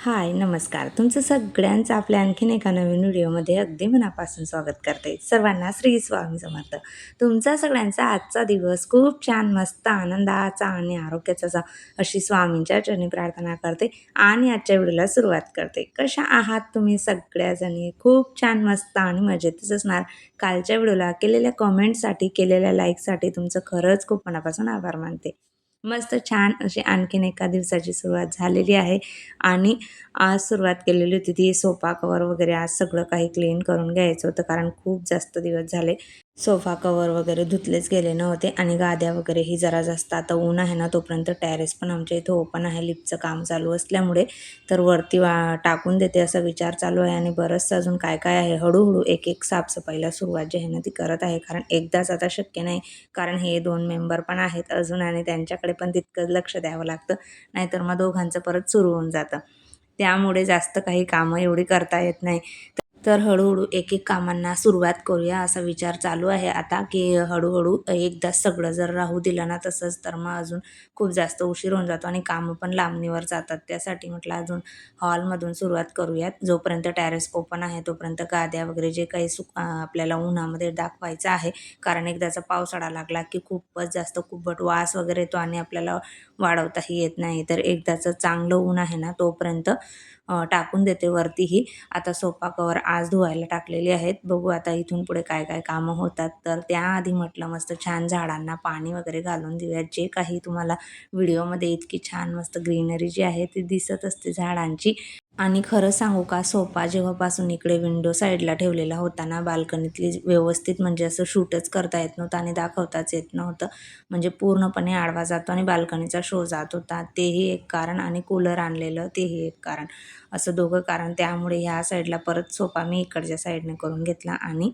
हाय, नमस्कार. तुमचं सगळ्यांचं आपल्या आणखीन एका नवीन व्हिडिओमध्ये अगदी मनापासून स्वागत करते. सर्वांना श्री स्वामी समर्थ. तुमचा सगळ्यांचा आजचा दिवस खूप छान, मस्त, आनंदाचा आणि आरोग्याचा जा अशी स्वामींच्या चरणी प्रार्थना करते आणि आजच्या व्हिडिओला सुरुवात करते. कशा आहात तुम्ही सगळ्याजणी? खूप छान, मस्त आणि मजेतच असणार. कालच्या व्हिडिओला केलेल्या कमेंटसाठी, केलेल्या लाईकसाठी तुमचं खरंच खूप मनापासून आभार मानते. मस्त छान अशी आणखीन एका दिवसाची सुरुवात झालेली आहे आणि आज सुरुवात केलेली होती ती सोफा कवर वगैरे आज सगळं काही क्लीन करून घ्यायचं होतं कारण खूप जास्त दिवस झाले सोफा कवर वगैरे धुतलेच गेले नव्हते आणि गाद्या वगैरे ही जरा जास्त आता ऊन आहे ना तोपर्यंत टेरेस पण आमच्या इथं ओपन आहे लिफ्टचं काम चालू असल्यामुळे तर वरती टाकून देते असा विचार चालू आहे आणि बरंचसं अजून काय काय आहे हळूहळू एक एक साफसफाईला सुरुवात जी आहे ना ती करत आहे कारण एकदाच आता शक्य नाही कारण हे 2 मेंबर पण आहेत अजून आणि त्यांच्याकडे पण तितकं लक्ष द्यावं लागतं नाहीतर मग दोघांचं परत सुरू होऊन जातं. त्यामुळे जास्त काही कामं एवढी करता येत नाही. तर हळूहळू एक-एक कामांना सुरुवात करूया असा विचार चालू आहे आता, की हळूहळू एकदाच सगळं जर राहू दिलं ना तसंच तर मग अजून खूप जास्त उशीर होऊन जातो आणि कामं पण लांबणीवर जातात. त्यासाठी म्हटलं अजून हॉलमधून सुरुवात करूयात. जोपर्यंत टेरेस ओपन आहे तोपर्यंत गाद्या वगैरे जे काही आपल्याला उन्हामध्ये दाखवायचं आहे. कारण एकदाचा पावसाळा लागला, की खूपच जास्त कुबट वास वगैरे येतो आणि आपल्याला वाढवताही येत नाही. तर एकदाचं चांगलं ऊन आहे ना तोपर्यंत टाकून देते वरतीही. आता सोफा कवर आज धुवायला टाकलेली आहेत. बघू आता इथून पुढे काय-काय कामं होतात. तर त्याआधी म्हटलं मस्त छान झाडांना पाणी वगैरे घालून देऊयात. जे काही तुम्हाला व्हिडिओमध्ये इतकी छान मस्त ग्रीनरी जी आहे ती दिसत असते झाडांची. आणि खरं सांगू का सोफा जेव्हापासून इकडे विंडो साईडला ठेवलेला होता ना बाल्कनीतली व्यवस्थित म्हणजे असं शूटच करता येत नव्हतं आणि दाखवताच येत नव्हतं. म्हणजे पूर्णपणे आडवा जातो आणि बाल्कनीचा शो जात होता. तेही एक कारण आणि कूलर आणलेलं तेही एक कारण. असं दोघं कारण त्यामुळे ह्या साईडला परत सोफा मी इकडच्या साईडने करून घेतला आणि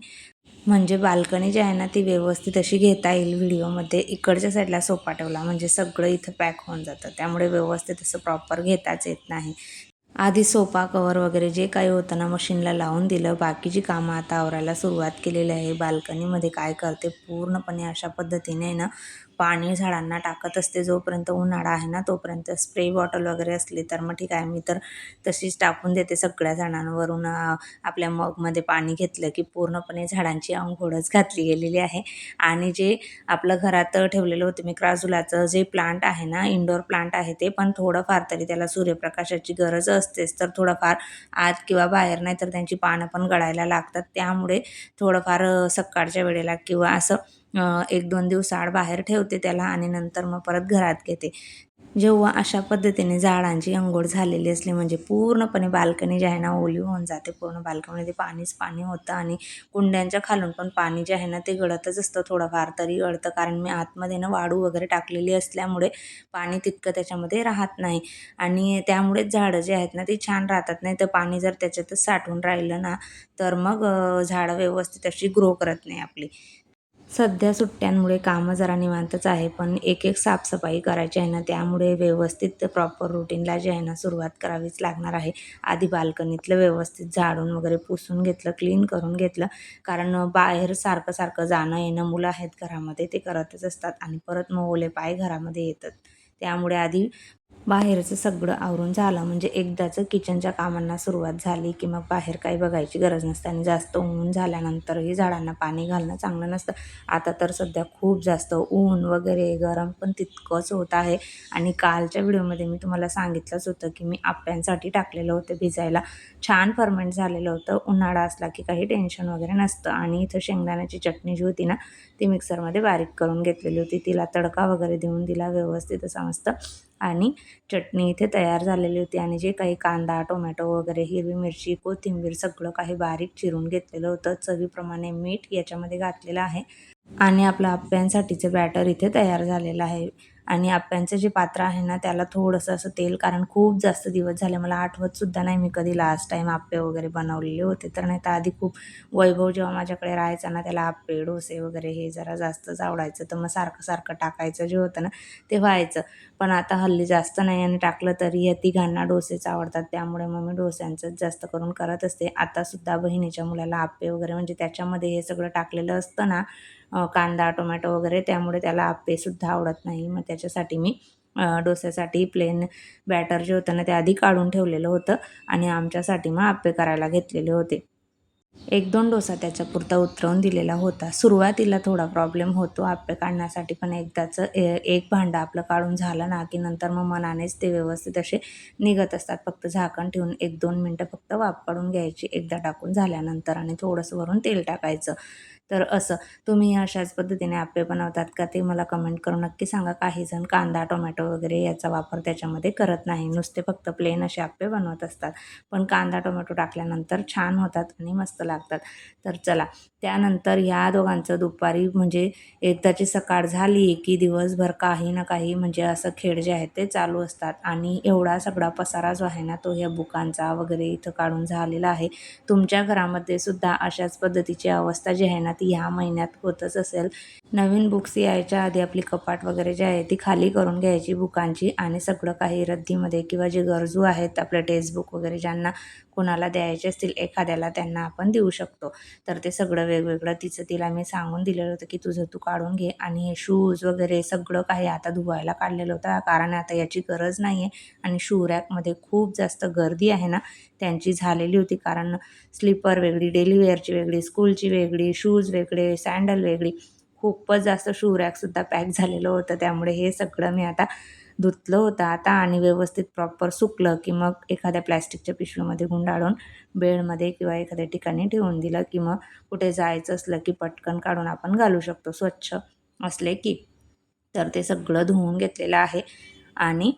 म्हणजे बाल्कनी जी आहे ना ती व्यवस्थित अशी घेता येईल व्हिडिओमध्ये. इकडच्या साईडला सोफा ठेवला म्हणजे सगळं इथं पॅक होऊन जातं. त्यामुळे व्यवस्थित असं प्रॉपर घेताच येत नाही. आधी सोफा कवर वगैरे जे काही होतं ना मशीनला लावून दिलं. बाकीची कामं आता आवरायला सुरुवात केलेली आहे. बाल्कनीमध्ये काय करते पूर्णपणे अशा पद्धतीने ना पाणी झाडांना टाकत असते. जोपर्यंत उन्हाळा आहे ना तोपर्यंत स्प्रे बॉटल वगैरे असली तर मग ठीक आहे. मी तर तशीच टाकून देते सगळ्या झाडांवरून आपल्या मगमध्ये पाणी घेतलं की पूर्णपणे झाडांची अंघोळच घातली गेलेली आहे. आणि जे आपलं घरात ठेवलेलं होतं मी क्राझुलाचं जे प्लांट आहे ना इंडोर प्लांट आहे ते पण थोडंफार तरी त्याला सूर्यप्रकाशाची गरज असतेच. तर थोडंफार आत किंवा बाहेर नाही तर त्यांची पानं पण गळायला लागतात. त्यामुळे थोडंफार सकाळच्या वेळेला किंवा असं 1-2 दिवसाआड बाहेर ठेवते त्याला आणि नंतर मग परत घरात घेते. जेव्हा अशा पद्धतीने झाडांची अंघोळ झालेली असली म्हणजे पूर्णपणे बाल्कनी जी आहे ना ओली होऊन जाते. पूर्ण बाल्कनीमध्ये पाणीच पाणी होतं आणि कुंड्यांच्या खालून पण पाणी जे आहे ना ते गळतच असतं थोडंफार तरी गळतं. कारण मी आतमध्ये ना वाळू वगैरे टाकलेली असल्यामुळे पाणी तितकं त्याच्यामध्ये राहत नाही आणि त्यामुळेच झाडं जे आहेत ना ती छान राहतात. नाही तर पाणी जर त्याच्यातच साठून राहिलं ना तर मग झाडं व्यवस्थित अशी ग्रो करत नाही आपली. सध्या सुट्ट्यांमुळे कामं जरा निवांतच आहे, पण एक-एक साफसफाई करायची आहे ना, त्यामुळे व्यवस्थित प्रॉपर रुटीनला जे आहे ना, सुरुवात करावीच लागणार आहे. आधी बाल्कनीतलं व्यवस्थित झाडून वगैरे पुसून घेतलं, क्लीन करून घेतलं. कारण बाहेर सारखं-सारखं जाणं-येणं मुलं आहेत घरामध्ये, ते करतच असतात आणि परत मग ओले पाय घरामध्ये येतात. त्यामुळे आधी बाहेरचं सगळं आवरून झालं म्हणजे एकदाचं किचनच्या कामांना सुरुवात झाली की मग बाहेर काही बघायची गरज नसते आणि जास्त ऊन झाल्यानंतरही झाडांना पाणी घालणं चांगलं नसतं. आता तर सध्या खूप जास्त ऊन वगैरे गरम पण तितकंच होत आहे आणि कालच्या व्हिडिओमध्ये मी तुम्हाला सांगितलंच होतं की मी आप्यांसाठी टाकलेलं होतं भिजायला. छान फर्मेंट झालेलं होतं. उन्हाळा असला की काही टेन्शन वगैरे नसतं आणि इथं शेंगदाण्याची चटणी जी होती ना ती मिक्सरमध्ये बारीक करून घेतलेली होती. तिला तडका वगैरे देऊन दिला व्यवस्थित असा मस्त आणि चटणी इथे तयार झालेली होती आणि जे काही कांदा, टोमॅटो वगैरे, हिरवी मिरची, कोथिंबीर सगळं काही बारीक चिरून घेतलेलं होतं. चवीप्रमाणे मीठ याच्यामध्ये घातलेलं आहे आणि आपलं आप्यांसाठीचं बॅटर इथे तयार झालेलं आहे. आणि आप्यांचं जे पात्र आहे ना त्याला थोडंसं असं तेल कारण खूप जास्त दिवस झाले मला आठवतसुद्धा नाही मी कधी लास्ट टाईम आप्पे वगैरे बनवलेले होते. तर नाही तर आधी खूप वैभव जेव्हा माझ्याकडे राहायचा ना त्याला आप्पे, डोसे वगैरे हे जरा जास्तच आवडायचं. तर मग सारखं-सारखं टाकायचं जे होतं ना ते व्हायचं. पण आता हल्ली जास्त नाही आणि टाकलं तरी या तिघांना डोसेच आवडतात. त्यामुळे मग मी डोस्यांचंच जास्त करून करत असते. आतासुद्धा बहिणीच्या मुलाला आप्पे वगैरे म्हणजे त्याच्यामध्ये हे सगळं टाकलेलं असतं ना कांदा, टोमॅटो वगैरे त्यामुळे त्याला आप्पेसुद्धा आवडत नाही. मग त्याच्यासाठी मी डोस्यासाठी प्लेन बॅटर जे होतं ना ते आधी काढून ठेवलेलं होतं आणि आमच्यासाठी मग आप्पे करायला घेतलेले होते. 1-2 डोसा त्याच्यापुरता उतरवून दिलेला होता. सुरुवातीला थोडा प्रॉब्लेम होतो आप्पे काढण्यासाठी, पण एकदाचं एक भांडं आपलं काढून झालं ना, की नंतर मग मनानेच ते व्यवस्थित असे निघत असतात. फक्त झाकण ठेवून 1-2 मिनटं फक्त वाफ काढून घ्यायची एकदा टाकून झाल्यानंतर आणि थोडंसं वरून तेल टाकायचं. तर असं तुम्ही अशाच पद्धतीने आप्पे बनवतात का ते मला कमेंट करून नक्की सांगा. काही जण कांदा, टोमॅटो वगैरे याचा वापर त्याच्यामध्ये करत नाही. नुसते फक्त प्लेन असे आप्पे बनवत असतात. पण कांदा, टोमॅटो टाकल्यानंतर छान होतात आणि मस्त लागतात. तर चला, त्यानंतर ह्या दोघांचं दुपारी म्हणजे एकदाची सकाळ झाली, की दिवसभर काही ना काही म्हणजे असं खेळ जे आहेत ते चालू असतात आणि एवढा सगळा पसारा जो आहे ना, तो ह्या बुकांचा वगैरे इथं काढून झालेला आहे. तुमच्या घरामध्ये सुद्धा अशाच पद्धतीची अवस्था जी आहे ना, ती ह्या महिन्यात होतच असेल. नवीन बुक्स यायच्या आधी आपली कपाट वगैरे जी आहे ती खाली करून घ्यायची बुकांची आणि सगळं काही रद्दीमध्ये किंवा जे गरजू आहेत आपलं टेक्स्टबुक वगैरे ज्यांना कोणाला द्यायचे असतील एखाद्याला त्यांना आपण देऊ शकतो. तर ते सगळं वेगवेगळं तिला मी सांगून दिलेलं होतं, की तुझं तू काढून घे आणि हे शूज वगैरे सगळं काही आता धुवायला काढलेलं होतं. कारण आता याची गरज नाही आहे आणि शू रॅकमध्ये खूप जास्त गर्दी आहे ना, त्यांची झालेली होती. कारण स्लीपर वेगळी, डेली वेअरची वेगळी, स्कूलची वेगळी, शूज वेगळे, सँडल वेगळी. खूपच जास्त शू रॅकसुद्धा पॅक झालेलं होतं. त्यामुळे हे सगळं मी आता धुतलं होतं आता आणि व्यवस्थित प्रॉपर सुकलं, की मग एखाद्या प्लॅस्टिकच्या पिशवीमध्ये गुंडाळून बेडमध्ये किंवा एखाद्या ठिकाणी ठेवून दिलं, की मग कुठे जायचं असलं, की पटकन काढून आपण घालू शकतो स्वच्छ असले की. तर ते सगळं धुवून घेतलेलं आहे आणि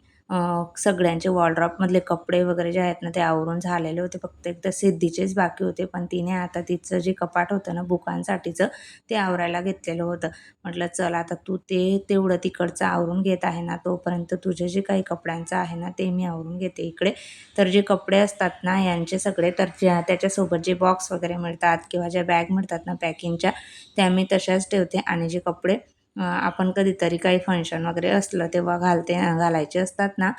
सगळ्यांचे वॉर्डरोबमधले कपडे वगैरे जे आहेत ना, ते आवरून झालेले होते. फक्त एकदा सिद्धीचेच बाकी होते. पण तिने आता तिचं जे कपाट होतं ना बुकांसाठीचं, ते आवरायला घेतलेलं होतं. म्हटलं चल आता तू ते तेवढं तिकडचं आवरून घेत आहे ना, तोपर्यंत तुझे जे काही कपड्यांचं आहे ना, ते मी आवरून घेते इकडे. तर जे कपडे असतात ना यांचे सगळे तर त्याच्यासोबत जे बॉक्स वगैरे मिळतात किंवा ज्या बॅग मिळतात ना पॅकिंगच्या, त्या मी तशाच ठेवते आणि जे कपडे आपण कधीतरी काही फंक्शन वगैरे असलं तेव्हा घालायचे असतात ना,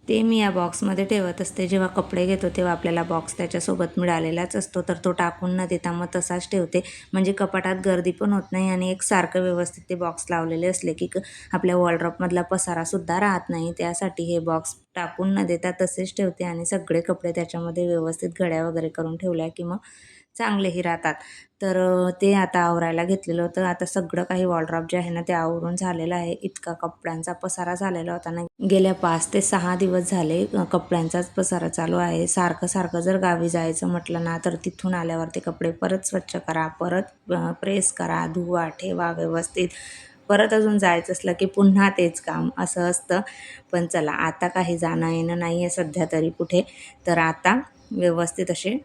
ते मी या बॉक्समध्ये ठेवत असते. जेव्हा कपडे घेतो तेव्हा आपल्याला बॉक्स त्याच्यासोबत मिळालेलाच असतो, तर तो टाकून न देता मग तसाच ठेवते. म्हणजे कपाटात गर्दी पण होत नाही आणि एकसारखं व्यवस्थित ते बॉक्स लावलेले असले की आपल्या वॉर्डरोबमधला पसारासुद्धा राहत नाही. त्यासाठी हे बॉक्स टाकून न देता तसेच ठेवते आणि सगळे कपडे त्याच्यामध्ये व्यवस्थित घड्या वगैरे करून ठेवल्या की मग चांगलेही राहतात. तर ते आता आवरायला घेतलेलं होतं. आता सगळं काही वॉर्डरोब जे आहे ना ते आवरून झालेलं आहे. इतका कपड्यांचा पसारा झालेला होता ना, गेल्या 5 ते 6 दिवस झाले कपड्यांचाच पसारा चालू आहे. सारखं जर गावी जायचं म्हटलं ना, तर तिथून आल्यावर ते कपडे परत स्वच्छ करा, परत प्रेस करा, धुवा, ठेवा व्यवस्थित. परत अजून जायचं असलं की पुन्हा तेच काम असं असतं. पण चला आता काही जाणं येणं नाही आहे सध्या तरी कुठे. तर आता व्यवस्थित असे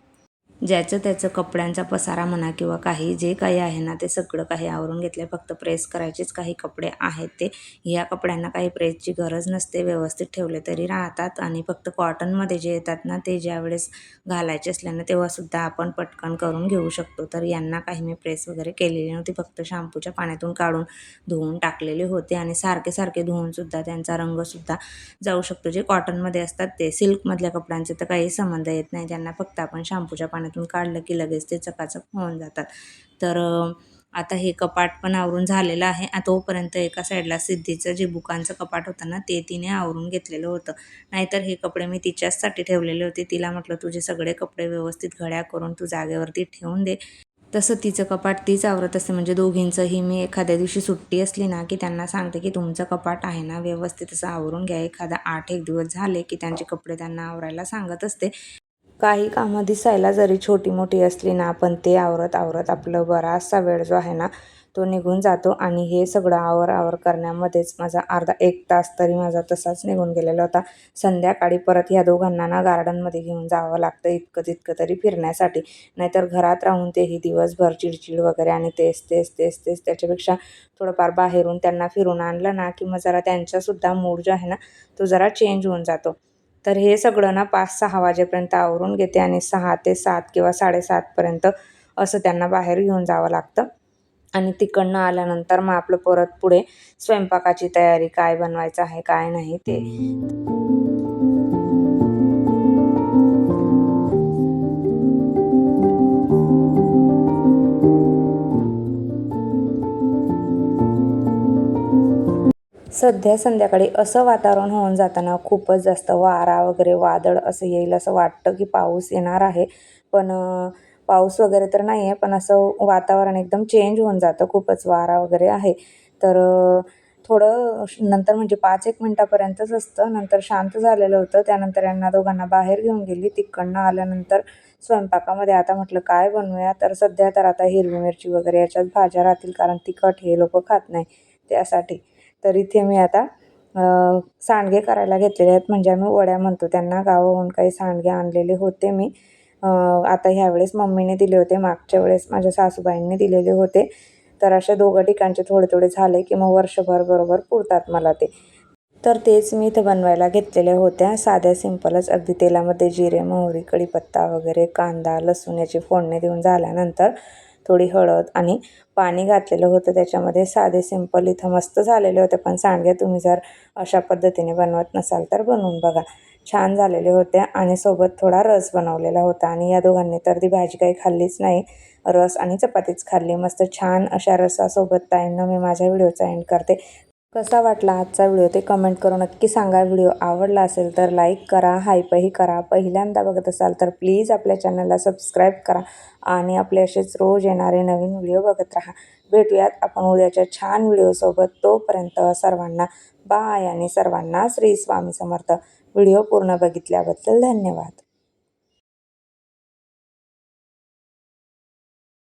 ज्याचं त्याचं कपड्यांचा पसारा म्हणा किंवा काही जे काही आहे ना ते सगळं काही आवरून घेतलं. फक्त प्रेस करायचेच काही कपडे आहेत ते. ह्या कपड्यांना काही प्रेसची गरज नसते, व्यवस्थित ठेवले तरी राहतात आणि फक्त कॉटनमध्ये जे येतात ना ते ज्यावेळेस घालायचे असल्यानं तेव्हासुद्धा आपण पटकन करून घेऊ शकतो. तर यांना काही मी प्रेस वगैरे केलेली नव्हती, फक्त शॅम्पूच्या पाण्यातून काढून धुवून टाकलेले होते आणि सारखे धुवूनसुद्धा त्यांचा रंगसुद्धा जाऊ शकतो. जे कॉटनमध्ये असतात ते, सिल्कमधल्या कपड्यांचे तर काही संबंध येत नाही. त्यांना फक्त आपण शॅम्पूच्या पाण्यातून काढलं की लगेच ते चकाचक होऊन जातात. तर आता हे कपाट पण आवरून झालेलं आहे. तोपर्यंत एका साईडला सिद्धीचं जे बुकांचं कपाट होतं ना ते तिने आवरून घेतलेलं होतं. नाहीतर हे कपडे मी तिच्याचसाठी ठेवलेले होते. तिला म्हटलं तुझे सगळे कपडे व्यवस्थित घड्या करून तू जागेवरती ठेवून दे. तसं तिचं कपाट तीच आवरत असते. म्हणजे दोघींचंही मी एखाद्या दिवशी सुट्टी असली ना, की त्यांना सांगते की तुमचं कपाट आहे ना व्यवस्थित असं आवरून घ्या. एखादा 8 दिवस झाले की त्यांचे कपडे त्यांना आवरायला सांगत असते. काही कामं दिसायला जरी छोटी-मोठी असली ना, पण ते आवरत आपलं बराचसा वेळ जो आहे ना, तो निघून जातो आणि हे सगळं आवर करण्यामध्येच माझा अर्धा 1 तास तरी माझा तसाच निघून गेलेला होता. संध्याकाळी परत ह्या दोघांना ना गार्डनमध्ये घेऊन जावं लागतं इतकं-तितकं तरी फिरण्यासाठी. नाहीतर घरात राहून तेही दिवसभर चिडचिड वगैरे आणि तेच. त्याच्यापेक्षा थोडंफार बाहेरून त्यांना फिरून आणलं ना, की मग जरा त्यांचासुद्धा मूड जो आहे ना, तो जरा चेंज होऊन जातो. तर हे सगळं ना 5-6 वाजेपर्यंत आवरून घेते आणि 6 ते 7 किंवा 7:30 पर्यंत असं त्यांना बाहेर घेऊन जावं लागतं. आणि तिकडनं आल्यानंतर मग आपलं परत पुढे स्वयंपाकाची तयारी, काय बनवायचं आहे, काय नाही ते. सध्या संध्याकाळी असं वातावरण होऊन जाताना खूपच जास्त वारा वगैरे वादळ असं येईल असं वाटतं की पाऊस येणार आहे. पण पाऊस वगैरे तर नाही आहे, पण असं वातावरण एकदम चेंज होऊन जातं. खूपच वारा वगैरे आहे. तर थोडं नंतर म्हणजे 5-1 मिनिटापर्यंतच असतं. नंतर शांत झालेलं होतं. त्यानंतर यांना दोघांना बाहेर घेऊन गेली. तिकडनं आल्यानंतर स्वयंपाकामध्ये आता म्हटलं काय बनवूया? तर सध्या तर आता हिरवी मिरची वगैरे याच्याच भाज्या राहतील, कारण तिखट हे लोकं खात नाही त्यासाठी. तर इथे मी आता सांडगे करायला घेतलेले आहेत, म्हणजे आम्ही वड्या म्हणतो त्यांना. गावाहून काही सांडगे आणलेले होते मी. आता ह्यावेळेस मम्मीने दिले होते, मागच्या वेळेस माझ्या सासूबाईंनी दिलेले होते. तर अशा दोघं ठिकाणचे थोडे-थोडे झाले, की मग वर्षभर बरोबर पुरतात मला ते. तर तेच मी इथं बनवायला घेतलेल्या होत्या. साध्या सिंपलच अगदी तेलामध्ये जिरे, मोहरी, कढीपत्ता वगैरे, कांदा, लसूण याची फोडणी देऊन झाल्यानंतर थोडी हळद आणि पाणी घातलेलं होतं त्याच्यामध्ये. साधे सिंपल इथं मस्त झालेले होते. पण सांडगे तुम्ही जर अशा पद्धतीने बनवत नसाल तर बनवून बघा. छान झालेले होते आणि सोबत थोडा रस बनवलेला होता आणि या दोघांनी तर ती भाजी काही खाल्लीच नाही. रस आणि चपातीच खाल्ली. मस्त छान अशा रसासोबत ताईंनो मी माझ्या व्हिडिओचा एंड करते. कसा वाटला आजचा व्हिडिओ ते कमेंट करून नक्की सांगा. व्हिडिओ आवडला असेल तर लाईक करा, हायपही करा. पहिल्यांदा बघत असाल तर प्लीज आपल्या चॅनलला सबस्क्राईब करा आणि आपले असेच रोज येणारे नवीन व्हिडिओ बघत राहा. भेटूयात आपण उद्याच्या छान व्हिडिओसोबत. तोपर्यंत सर्वांना बाय आणि सर्वांना श्री स्वामी समर्थ. व्हिडिओ पूर्ण बघितल्याबद्दल धन्यवाद.